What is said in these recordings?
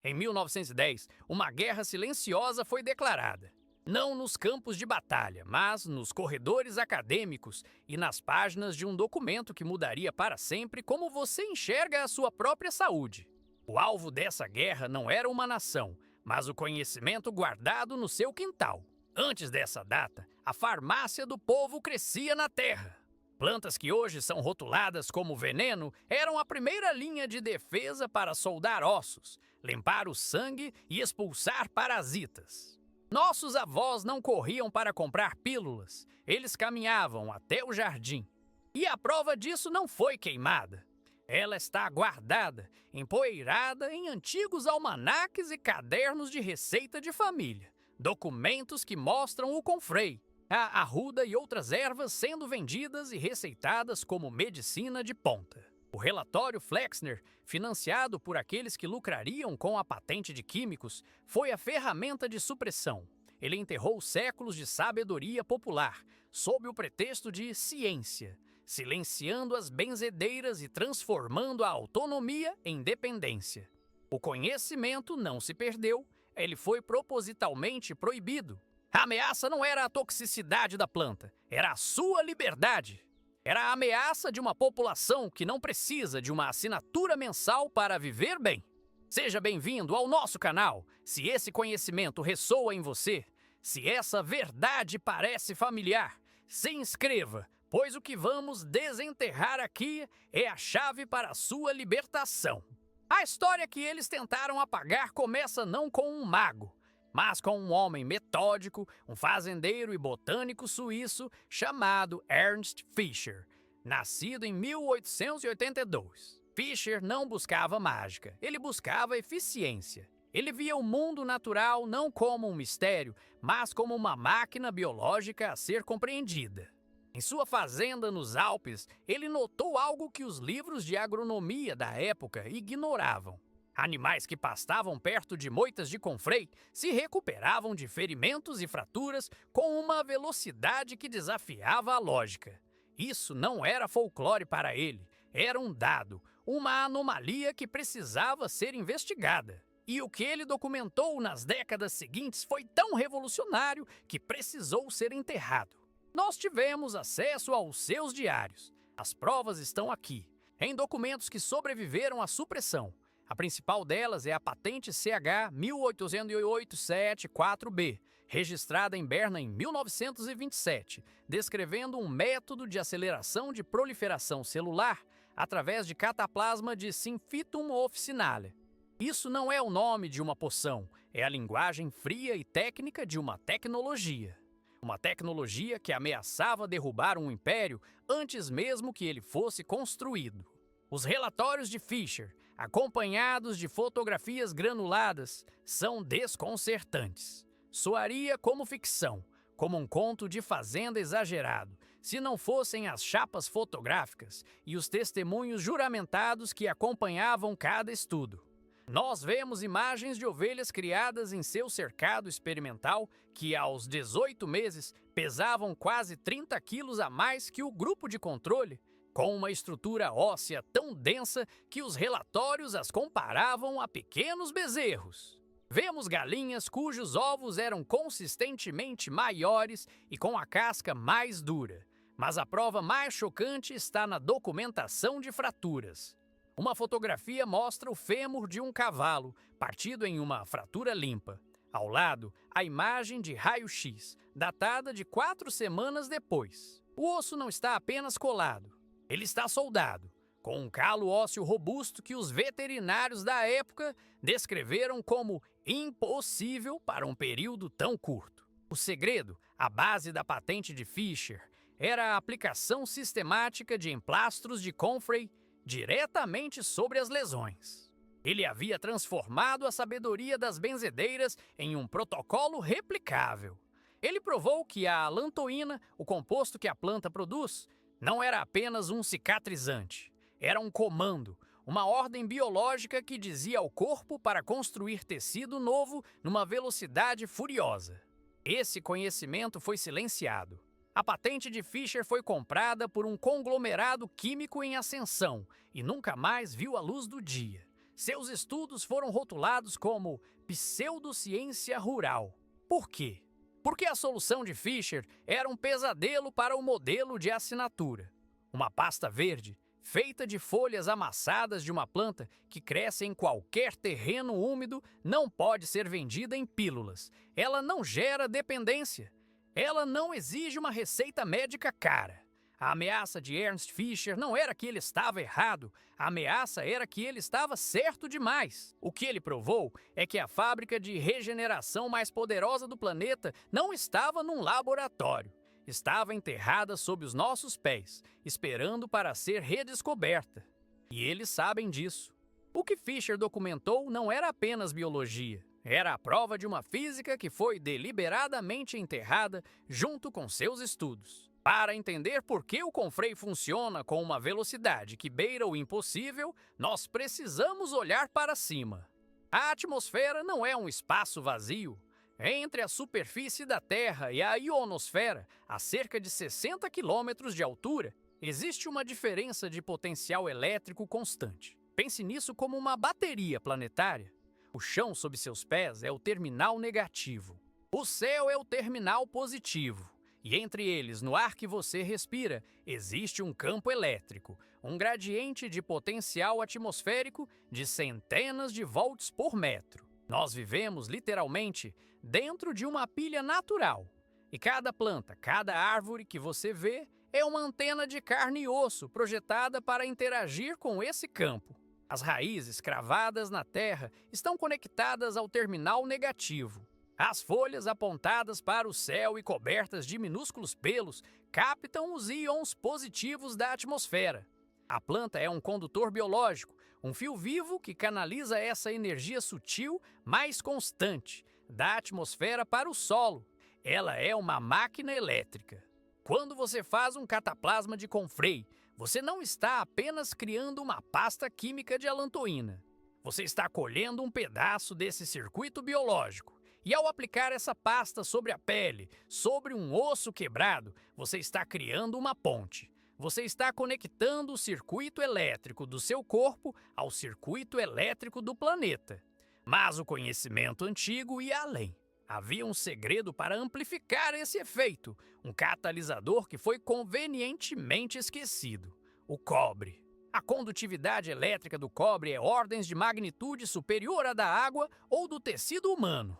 Em 1910, uma guerra silenciosa foi declarada. Não nos campos de batalha, mas nos corredores acadêmicos e nas páginas de um documento que mudaria para sempre como você enxerga a sua própria saúde. O alvo dessa guerra não era uma nação, mas o conhecimento guardado no seu quintal. Antes dessa data, a farmácia do povo crescia na terra. Plantas que hoje são rotuladas como veneno eram a primeira linha de defesa para soldar ossos, limpar o sangue e expulsar parasitas. Nossos avós não corriam para comprar pílulas, eles caminhavam até o jardim. E a prova disso não foi queimada. Ela está guardada, empoeirada em antigos almanaques e cadernos de receita de família, documentos que mostram o confrei, a arruda e outras ervas sendo vendidas e receitadas como medicina de ponta. O relatório Flexner, financiado por aqueles que lucrariam com a patente de químicos, foi a ferramenta de supressão. Ele enterrou séculos de sabedoria popular, sob o pretexto de ciência, silenciando as benzedeiras e transformando a autonomia em dependência. O conhecimento não se perdeu, ele foi propositalmente proibido. A ameaça não era a toxicidade da planta, era a sua liberdade. Era a ameaça de uma população que não precisa de uma assinatura mensal para viver bem. Seja bem-vindo ao nosso canal. Se esse conhecimento ressoa em você, se essa verdade parece familiar, se inscreva, pois o que vamos desenterrar aqui é a chave para a sua libertação. A história que eles tentaram apagar começa não com um mago, mas com um homem metódico, um fazendeiro e botânico suíço chamado Ernst Fischer, nascido em 1882. Fischer não buscava mágica, ele buscava eficiência. Ele via o mundo natural não como um mistério, mas como uma máquina biológica a ser compreendida. Em sua fazenda nos Alpes, ele notou algo que os livros de agronomia da época ignoravam. Animais que pastavam perto de moitas de confrei se recuperavam de ferimentos e fraturas com uma velocidade que desafiava a lógica. Isso não era folclore para ele, era um dado, uma anomalia que precisava ser investigada. E o que ele documentou nas décadas seguintes foi tão revolucionário que precisou ser enterrado. Nós tivemos acesso aos seus diários. As provas estão aqui, em documentos que sobreviveram à supressão. A principal delas é a patente CH 18087-4B, registrada em Berna em 1927, descrevendo um método de aceleração de proliferação celular através de cataplasma de Symphytum officinale. Isso não é o nome de uma poção, é a linguagem fria e técnica de uma tecnologia. Uma tecnologia que ameaçava derrubar um império antes mesmo que ele fosse construído. Os relatórios de Fischer, acompanhados de fotografias granuladas, são desconcertantes. Soaria como ficção, como um conto de fazenda exagerado, se não fossem as chapas fotográficas e os testemunhos juramentados que acompanhavam cada estudo. Nós vemos imagens de ovelhas criadas em seu cercado experimental que, aos 18 meses, pesavam quase 30 quilos a mais que o grupo de controle, com uma estrutura óssea tão densa que os relatórios as comparavam a pequenos bezerros. Vemos galinhas cujos ovos eram consistentemente maiores e com a casca mais dura, mas a prova mais chocante está na documentação de fraturas. Uma fotografia mostra o fêmur de um cavalo, partido em uma fratura limpa. Ao lado, a imagem de raio-x, datada de 4 semanas depois. O osso não está apenas colado, ele está soldado, com um calo ósseo robusto que os veterinários da época descreveram como impossível para um período tão curto. O segredo, a base da patente de Fischer, era a aplicação sistemática de emplastros de Comfrey diretamente sobre as lesões. Ele havia transformado a sabedoria das benzedeiras em um protocolo replicável. Ele provou que a alantoína, o composto que a planta produz, não era apenas um cicatrizante. Era um comando, uma ordem biológica que dizia ao corpo para construir tecido novo numa velocidade furiosa. Esse conhecimento foi silenciado. A patente de Fischer foi comprada por um conglomerado químico em ascensão e nunca mais viu a luz do dia. Seus estudos foram rotulados como pseudociência rural. Por quê? Porque a solução de Fisher era um pesadelo para o modelo de assinatura. Uma pasta verde, feita de folhas amassadas de uma planta que cresce em qualquer terreno úmido, não pode ser vendida em pílulas. Ela não gera dependência. Ela não exige uma receita médica cara. A ameaça de Ernst Fischer não era que ele estava errado, a ameaça era que ele estava certo demais. O que ele provou é que a fábrica de regeneração mais poderosa do planeta não estava num laboratório. Estava enterrada sob os nossos pés, esperando para ser redescoberta. E eles sabem disso. O que Fischer documentou não era apenas biologia. Era a prova de uma física que foi deliberadamente enterrada junto com seus estudos. Para entender por que o Confrei funciona com uma velocidade que beira o impossível, nós precisamos olhar para cima. A atmosfera não é um espaço vazio. Entre a superfície da Terra e a ionosfera, a cerca de 60 quilômetros de altura, existe uma diferença de potencial elétrico constante. Pense nisso como uma bateria planetária. O chão sob seus pés é o terminal negativo. O céu é o terminal positivo. E entre eles, no ar que você respira, existe um campo elétrico, um gradiente de potencial atmosférico de centenas de volts por metro. Nós vivemos, literalmente, dentro de uma pilha natural. E cada planta, cada árvore que você vê é uma antena de carne e osso projetada para interagir com esse campo. As raízes cravadas na terra estão conectadas ao terminal negativo. As folhas apontadas para o céu e cobertas de minúsculos pelos captam os íons positivos da atmosfera. A planta é um condutor biológico, um fio vivo que canaliza essa energia sutil, mais constante, da atmosfera para o solo. Ela é uma máquina elétrica. Quando você faz um cataplasma de Confrei, você não está apenas criando uma pasta química de alantoína. Você está colhendo um pedaço desse circuito biológico. E ao aplicar essa pasta sobre a pele, sobre um osso quebrado, você está criando uma ponte. Você está conectando o circuito elétrico do seu corpo ao circuito elétrico do planeta. Mas o conhecimento antigo ia além. Havia um segredo para amplificar esse efeito, um catalisador que foi convenientemente esquecido: o cobre. A condutividade elétrica do cobre é ordens de magnitude superior à da água ou do tecido humano.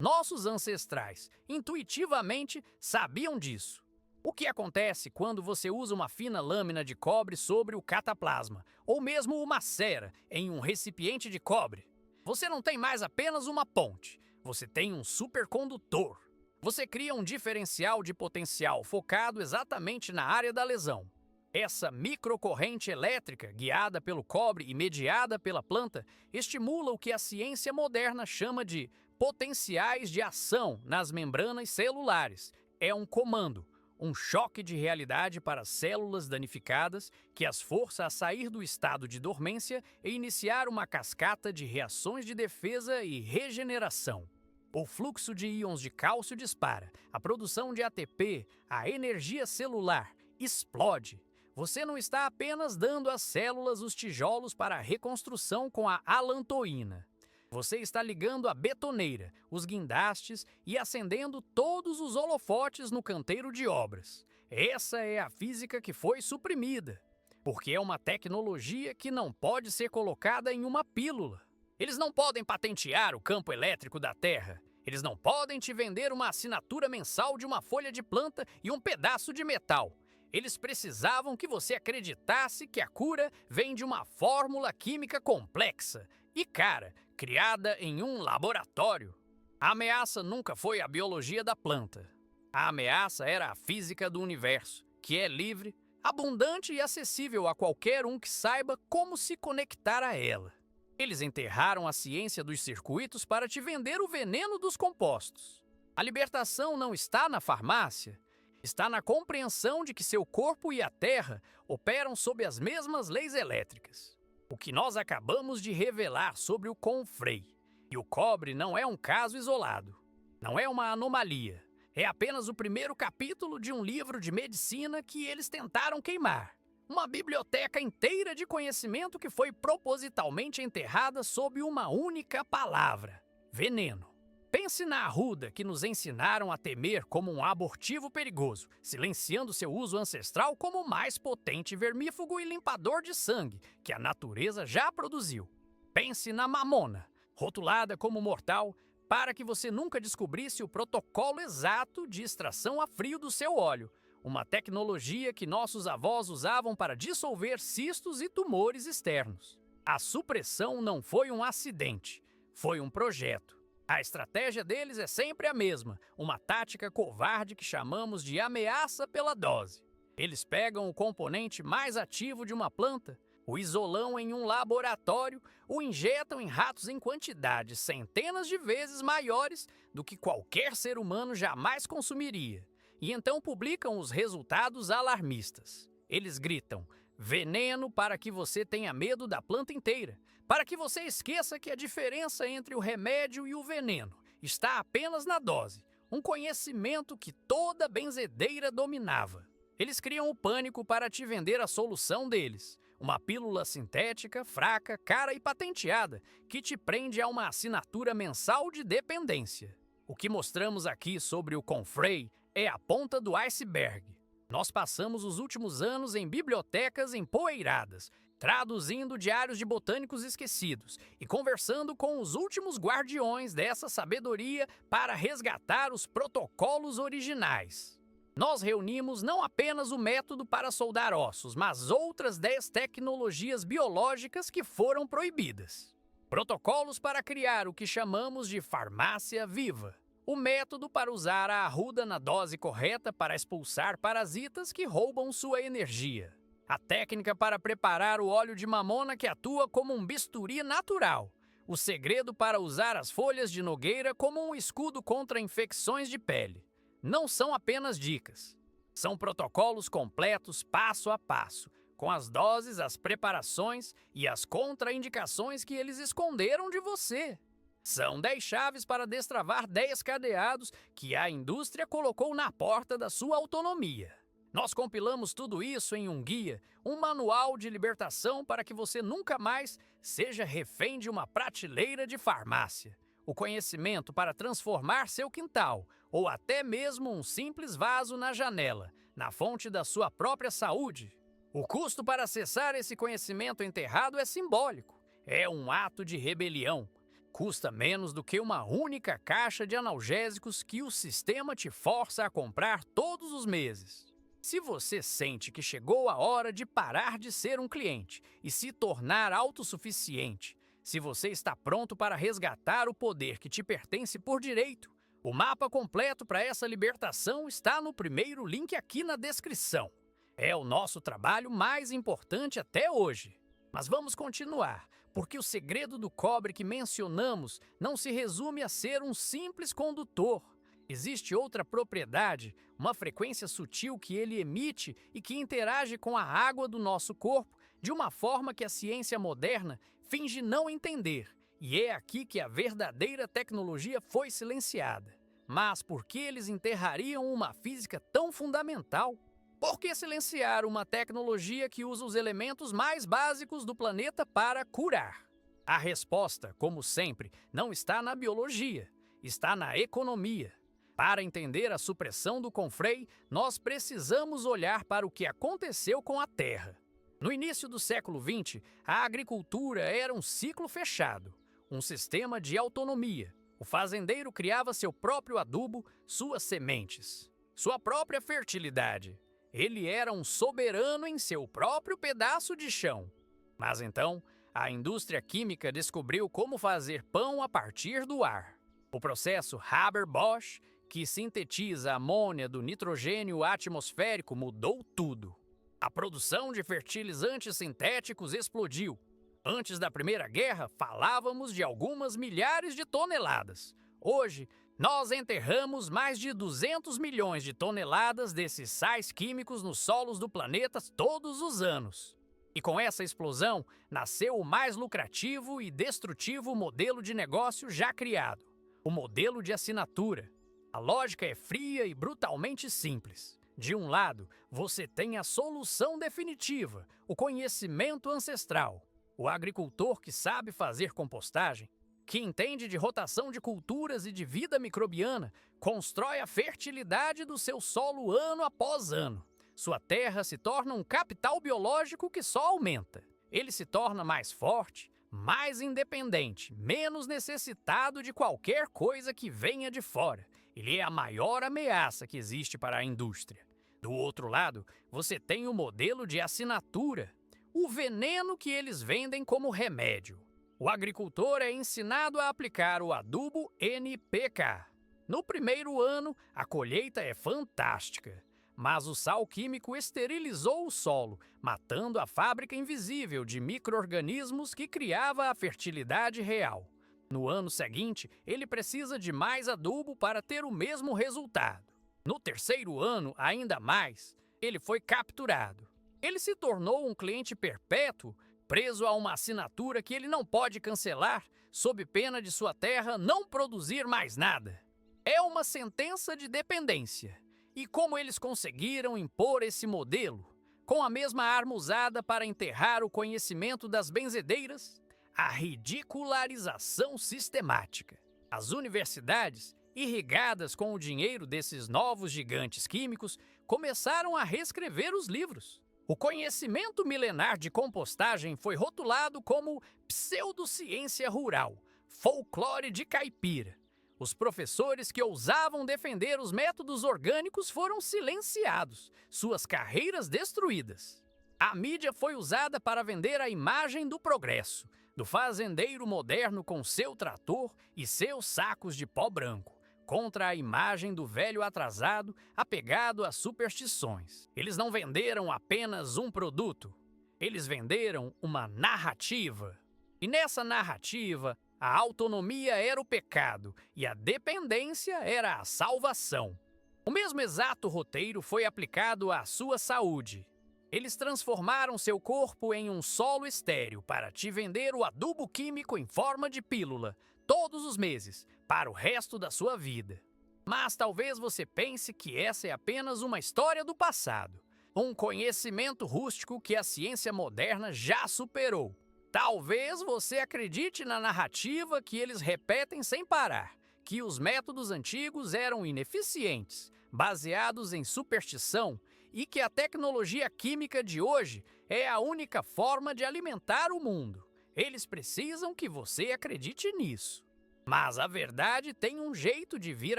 Nossos ancestrais, intuitivamente, sabiam disso. O que acontece quando você usa uma fina lâmina de cobre sobre o cataplasma, ou mesmo uma cera em um recipiente de cobre? Você não tem mais apenas uma ponte, você tem um supercondutor. Você cria um diferencial de potencial focado exatamente na área da lesão. Essa microcorrente elétrica, guiada pelo cobre e mediada pela planta, estimula o que a ciência moderna chama de potenciais de ação nas membranas celulares. É um comando, um choque de realidade para as células danificadas que as força a sair do estado de dormência e iniciar uma cascata de reações de defesa e regeneração. O fluxo de íons de cálcio dispara, a produção de ATP, a energia celular, explode. Você não está apenas dando às células os tijolos para a reconstrução com a alantoína. Você está ligando a betoneira, os guindastes e acendendo todos os holofotes no canteiro de obras. Essa é a física que foi suprimida, porque é uma tecnologia que não pode ser colocada em uma pílula. Eles não podem patentear o campo elétrico da Terra. Eles não podem te vender uma assinatura mensal de uma folha de planta e um pedaço de metal. Eles precisavam que você acreditasse que a cura vem de uma fórmula química complexa e cara, criada em um laboratório. A ameaça nunca foi a biologia da planta. A ameaça era a física do universo, que é livre, abundante e acessível a qualquer um que saiba como se conectar a ela. Eles enterraram a ciência dos circuitos para te vender o veneno dos compostos. A libertação não está na farmácia. Está na compreensão de que seu corpo e a Terra operam sob as mesmas leis elétricas. O que nós acabamos de revelar sobre o Confrei. E o cobre não é um caso isolado. Não é uma anomalia. É apenas o primeiro capítulo de um livro de medicina que eles tentaram queimar. Uma biblioteca inteira de conhecimento que foi propositalmente enterrada sob uma única palavra: veneno. Pense na arruda que nos ensinaram a temer como um abortivo perigoso, silenciando seu uso ancestral como o mais potente vermífugo e limpador de sangue que a natureza já produziu. Pense na mamona, rotulada como mortal, para que você nunca descobrisse o protocolo exato de extração a frio do seu óleo, uma tecnologia que nossos avós usavam para dissolver cistos e tumores externos. A supressão não foi um acidente, foi um projeto. A estratégia deles é sempre a mesma, uma tática covarde que chamamos de ameaça pela dose. Eles pegam o componente mais ativo de uma planta, o isolam em um laboratório, o injetam em ratos em quantidades centenas de vezes maiores do que qualquer ser humano jamais consumiria, e então publicam os resultados alarmistas. Eles gritam: veneno, para que você tenha medo da planta inteira, para que você esqueça que a diferença entre o remédio e o veneno está apenas na dose, um conhecimento que toda benzedeira dominava. Eles criam o pânico para te vender a solução deles, uma pílula sintética, fraca, cara e patenteada, que te prende a uma assinatura mensal de dependência. O que mostramos aqui sobre o Confrey é a ponta do iceberg. Nós passamos os últimos anos em bibliotecas empoeiradas, traduzindo diários de botânicos esquecidos e conversando com os últimos guardiões dessa sabedoria para resgatar os protocolos originais. Nós reunimos não apenas o método para soldar ossos, mas outras 10 tecnologias biológicas que foram proibidas. Protocolos para criar o que chamamos de farmácia viva. O método para usar a arruda na dose correta para expulsar parasitas que roubam sua energia. A técnica para preparar o óleo de mamona que atua como um bisturi natural. O segredo para usar as folhas de nogueira como um escudo contra infecções de pele. Não são apenas dicas. São protocolos completos passo a passo, com as doses, as preparações e as contraindicações que eles esconderam de você. São 10 chaves para destravar 10 cadeados que a indústria colocou na porta da sua autonomia. Nós compilamos tudo isso em um guia, um manual de libertação para que você nunca mais seja refém de uma prateleira de farmácia. O conhecimento para transformar seu quintal, ou até mesmo um simples vaso na janela, na fonte da sua própria saúde. O custo para acessar esse conhecimento enterrado é simbólico. É um ato de rebelião. Custa menos do que uma única caixa de analgésicos que o sistema te força a comprar todos os meses. Se você sente que chegou a hora de parar de ser um cliente e se tornar autossuficiente, se você está pronto para resgatar o poder que te pertence por direito, o mapa completo para essa libertação está no primeiro link aqui na descrição. É o nosso trabalho mais importante até hoje. Mas vamos continuar, porque o segredo do cobre que mencionamos não se resume a ser um simples condutor. Existe outra propriedade, uma frequência sutil que ele emite e que interage com a água do nosso corpo de uma forma que a ciência moderna finge não entender. E é aqui que a verdadeira tecnologia foi silenciada. Mas por que eles enterrariam uma física tão fundamental? Por que silenciar uma tecnologia que usa os elementos mais básicos do planeta para curar? A resposta, como sempre, não está na biologia, está na economia. Para entender a supressão do Confrey, nós precisamos olhar para o que aconteceu com a Terra. No início do século XX, a agricultura era um ciclo fechado, um sistema de autonomia. O fazendeiro criava seu próprio adubo, suas sementes, sua própria fertilidade. Ele era um soberano em seu próprio pedaço de chão. Mas então, a indústria química descobriu como fazer pão a partir do ar. O processo Haber-Bosch, que sintetiza a amônia do nitrogênio atmosférico, mudou tudo. A produção de fertilizantes sintéticos explodiu. Antes da Primeira Guerra, falávamos de algumas milhares de toneladas. Hoje, nós enterramos mais de 200 milhões de toneladas desses sais químicos nos solos do planeta todos os anos. E com essa explosão, nasceu o mais lucrativo e destrutivo modelo de negócio já criado: o modelo de assinatura. A lógica é fria e brutalmente simples. De um lado, você tem a solução definitiva, o conhecimento ancestral. O agricultor que sabe fazer compostagem, que entende de rotação de culturas e de vida microbiana, constrói a fertilidade do seu solo ano após ano. Sua terra se torna um capital biológico que só aumenta. Ele se torna mais forte, mais independente, menos necessitado de qualquer coisa que venha de fora. Ele é a maior ameaça que existe para a indústria. Do outro lado, você tem o modelo de assinatura, o veneno que eles vendem como remédio. O agricultor é ensinado a aplicar o adubo NPK. No primeiro ano, a colheita é fantástica, mas o sal químico esterilizou o solo, matando a fábrica invisível de micro-organismos que criava a fertilidade real. No ano seguinte, ele precisa de mais adubo para ter o mesmo resultado. No terceiro ano, ainda mais, ele foi capturado. Ele se tornou um cliente perpétuo, preso a uma assinatura que ele não pode cancelar, sob pena de sua terra não produzir mais nada. É uma sentença de dependência. E como eles conseguiram impor esse modelo? Com a mesma arma usada para enterrar o conhecimento das benzedeiras? A ridicularização sistemática. As universidades, irrigadas com o dinheiro desses novos gigantes químicos, começaram a reescrever os livros. O conhecimento milenar de compostagem foi rotulado como pseudociência rural, folclore de caipira. Os professores que ousavam defender os métodos orgânicos foram silenciados, suas carreiras destruídas. A mídia foi usada para vender a imagem do progresso, do fazendeiro moderno com seu trator e seus sacos de pó branco, contra a imagem do velho atrasado apegado às superstições. Eles não venderam apenas um produto, eles venderam uma narrativa. E nessa narrativa, a autonomia era o pecado e a dependência era a salvação. O mesmo exato roteiro foi aplicado à sua saúde. Eles transformaram seu corpo em um solo estéril para te vender o adubo químico em forma de pílula, todos os meses, para o resto da sua vida. Mas talvez você pense que essa é apenas uma história do passado, um conhecimento rústico que a ciência moderna já superou. Talvez você acredite na narrativa que eles repetem sem parar, que os métodos antigos eram ineficientes, baseados em superstição, e que a tecnologia química de hoje é a única forma de alimentar o mundo. Eles precisam que você acredite nisso. Mas a verdade tem um jeito de vir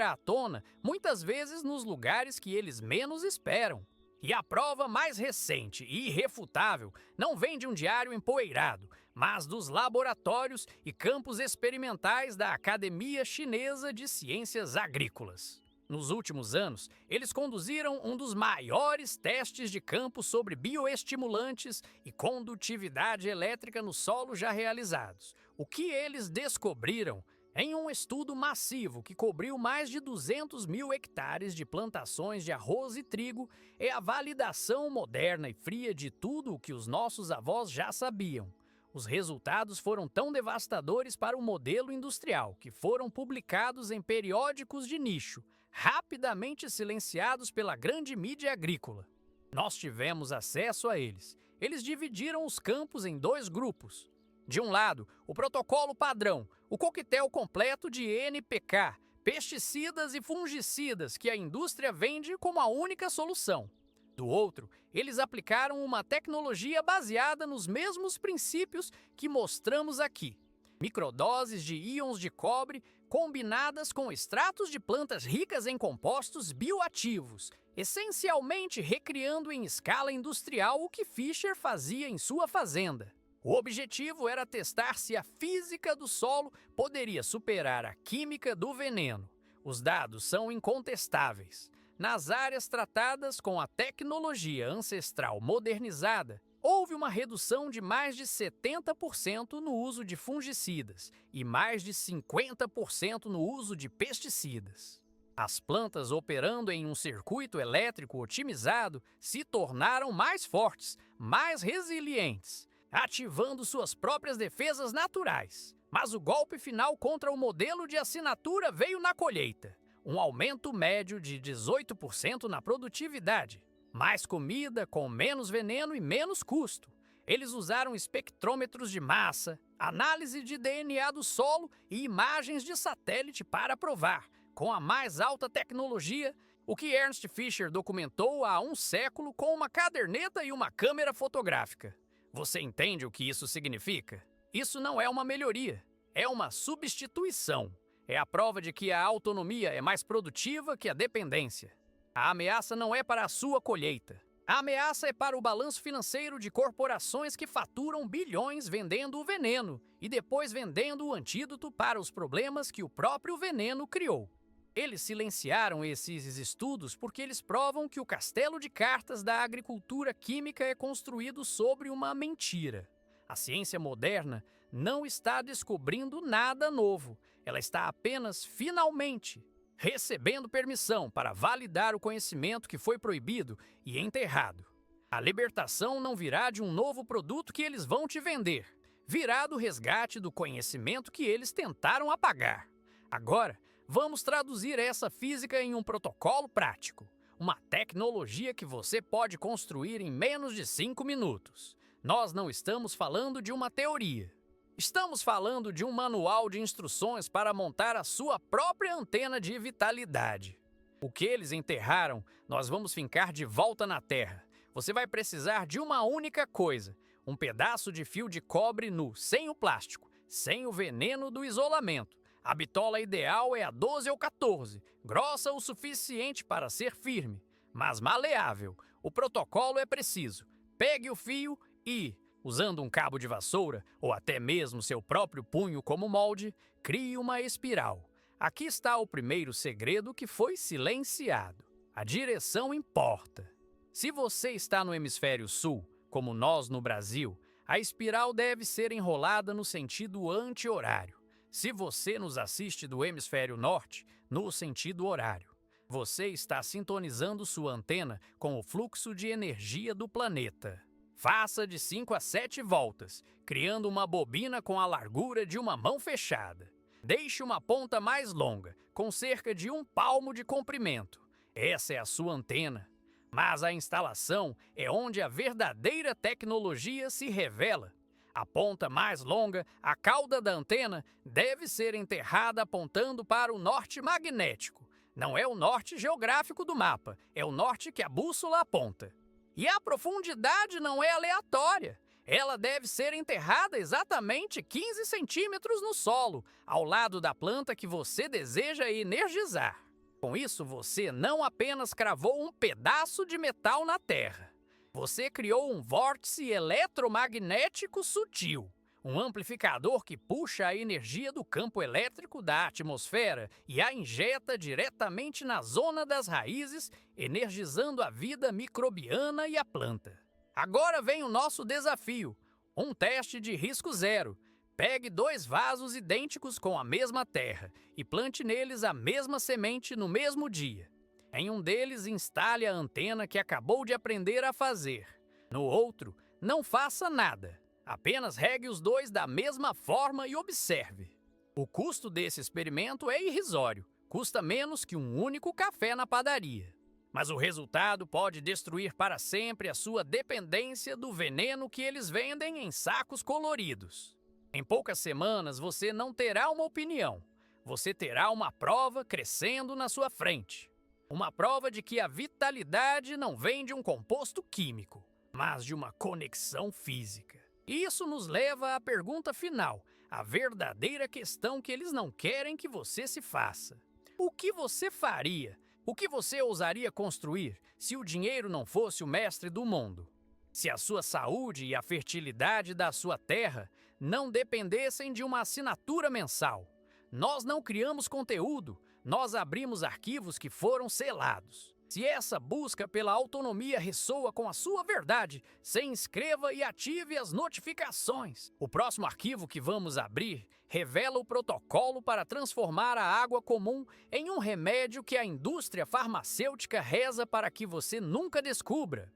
à tona, muitas vezes nos lugares que eles menos esperam. E a prova mais recente e irrefutável não vem de um diário empoeirado, mas dos laboratórios e campos experimentais da Academia Chinesa de Ciências Agrícolas. Nos últimos anos, eles conduziram um dos maiores testes de campo sobre bioestimulantes e condutividade elétrica no solo já realizados. O que eles descobriram? Em um estudo massivo que cobriu mais de 200 mil hectares de plantações de arroz e trigo, é a validação moderna e fria de tudo o que os nossos avós já sabiam. Os resultados foram tão devastadores para o modelo industrial que foram publicados em periódicos de nicho, rapidamente silenciados pela grande mídia agrícola. Nós tivemos acesso a eles. Eles dividiram os campos em dois grupos. De um lado, o protocolo padrão, o coquetel completo de NPK, pesticidas e fungicidas que a indústria vende como a única solução. Do outro, eles aplicaram uma tecnologia baseada nos mesmos princípios que mostramos aqui. Microdoses de íons de cobre combinadas com extratos de plantas ricas em compostos bioativos, essencialmente recriando em escala industrial o que Fischer fazia em sua fazenda. O objetivo era testar se a física do solo poderia superar a química do veneno. Os dados são incontestáveis. Nas áreas tratadas com a tecnologia ancestral modernizada, houve uma redução de mais de 70% no uso de fungicidas e mais de 50% no uso de pesticidas. As plantas operando em um circuito elétrico otimizado se tornaram mais fortes, mais resilientes, ativando suas próprias defesas naturais. Mas o golpe final contra o modelo de assinatura veio na colheita. um aumento médio de 18% na produtividade, mais comida com menos veneno e menos custo. Eles usaram espectrômetros de massa, análise de DNA do solo e imagens de satélite para provar, com a mais alta tecnologia, o que Ernst Fischer documentou há um século com uma caderneta e uma câmera fotográfica. Você entende o que isso significa? Isso não é uma melhoria, é uma substituição. É a prova de que a autonomia é mais produtiva que a dependência. A ameaça não é para a sua colheita. A ameaça é para o balanço financeiro de corporações que faturam bilhões vendendo o veneno e depois vendendo o antídoto para os problemas que o próprio veneno criou. Eles silenciaram esses estudos porque eles provam que o castelo de cartas da agricultura química é construído sobre uma mentira. A ciência moderna não está descobrindo nada novo. Ela está apenas, finalmente, recebendo permissão para validar o conhecimento que foi proibido e enterrado. A libertação não virá de um novo produto que eles vão te vender. Virá do resgate do conhecimento que eles tentaram apagar. Agora, vamos traduzir essa física em um protocolo prático. Uma tecnologia que você pode construir em menos de 5 minutos. Nós não estamos falando de uma teoria. Estamos falando de um manual de instruções para montar a sua própria antena de vitalidade. O que eles enterraram, nós vamos fincar de volta na Terra. Você vai precisar de uma única coisa: um pedaço de fio de cobre nu, sem o plástico, sem o veneno do isolamento. A bitola ideal é a 12 ou 14, grossa o suficiente para ser firme, mas maleável. O protocolo é preciso. Pegue o fio e, usando um cabo de vassoura, ou até mesmo seu próprio punho como molde, crie uma espiral. Aqui está o primeiro segredo que foi silenciado. A direção importa. Se você está no hemisfério sul, como nós no Brasil, a espiral deve ser enrolada no sentido anti-horário. Se você nos assiste do hemisfério norte, no sentido horário. Você está sintonizando sua antena com o fluxo de energia do planeta. Faça de 5 a 7 voltas, criando uma bobina com a largura de uma mão fechada. Deixe uma ponta mais longa, com cerca de 1 palmo de comprimento. Essa é a sua antena. Mas a instalação é onde a verdadeira tecnologia se revela. A ponta mais longa, a cauda da antena, deve ser enterrada apontando para o norte magnético. Não é o norte geográfico do mapa, é o norte que a bússola aponta. E a profundidade não é aleatória. Ela deve ser enterrada exatamente 15 centímetros no solo, ao lado da planta que você deseja energizar. Com isso, você não apenas cravou um pedaço de metal na Terra. Você criou um vórtice eletromagnético sutil, um amplificador que puxa a energia do campo elétrico da atmosfera e a injeta diretamente na zona das raízes, energizando a vida microbiana e a planta. Agora vem o nosso desafio, um teste de risco zero. Pegue 2 vasos idênticos com a mesma terra e plante neles a mesma semente no mesmo dia. Em um deles, instale a antena que acabou de aprender a fazer. No outro, não faça nada. Apenas regue os 2 da mesma forma e observe. O custo desse experimento é irrisório. Custa menos que um único café na padaria. Mas o resultado pode destruir para sempre a sua dependência do veneno que eles vendem em sacos coloridos. Em poucas semanas, você não terá uma opinião. Você terá uma prova crescendo na sua frente. Uma prova de que a vitalidade não vem de um composto químico, mas de uma conexão física. E isso nos leva à pergunta final, a verdadeira questão que eles não querem que você se faça. O que você faria? O que você ousaria construir se o dinheiro não fosse o mestre do mundo? Se a sua saúde e a fertilidade da sua terra não dependessem de uma assinatura mensal? Nós não criamos conteúdo. Nós abrimos arquivos que foram selados. Se essa busca pela autonomia ressoa com a sua verdade, se inscreva e ative as notificações. O próximo arquivo que vamos abrir revela o protocolo para transformar a água comum em um remédio que a indústria farmacêutica reza para que você nunca descubra.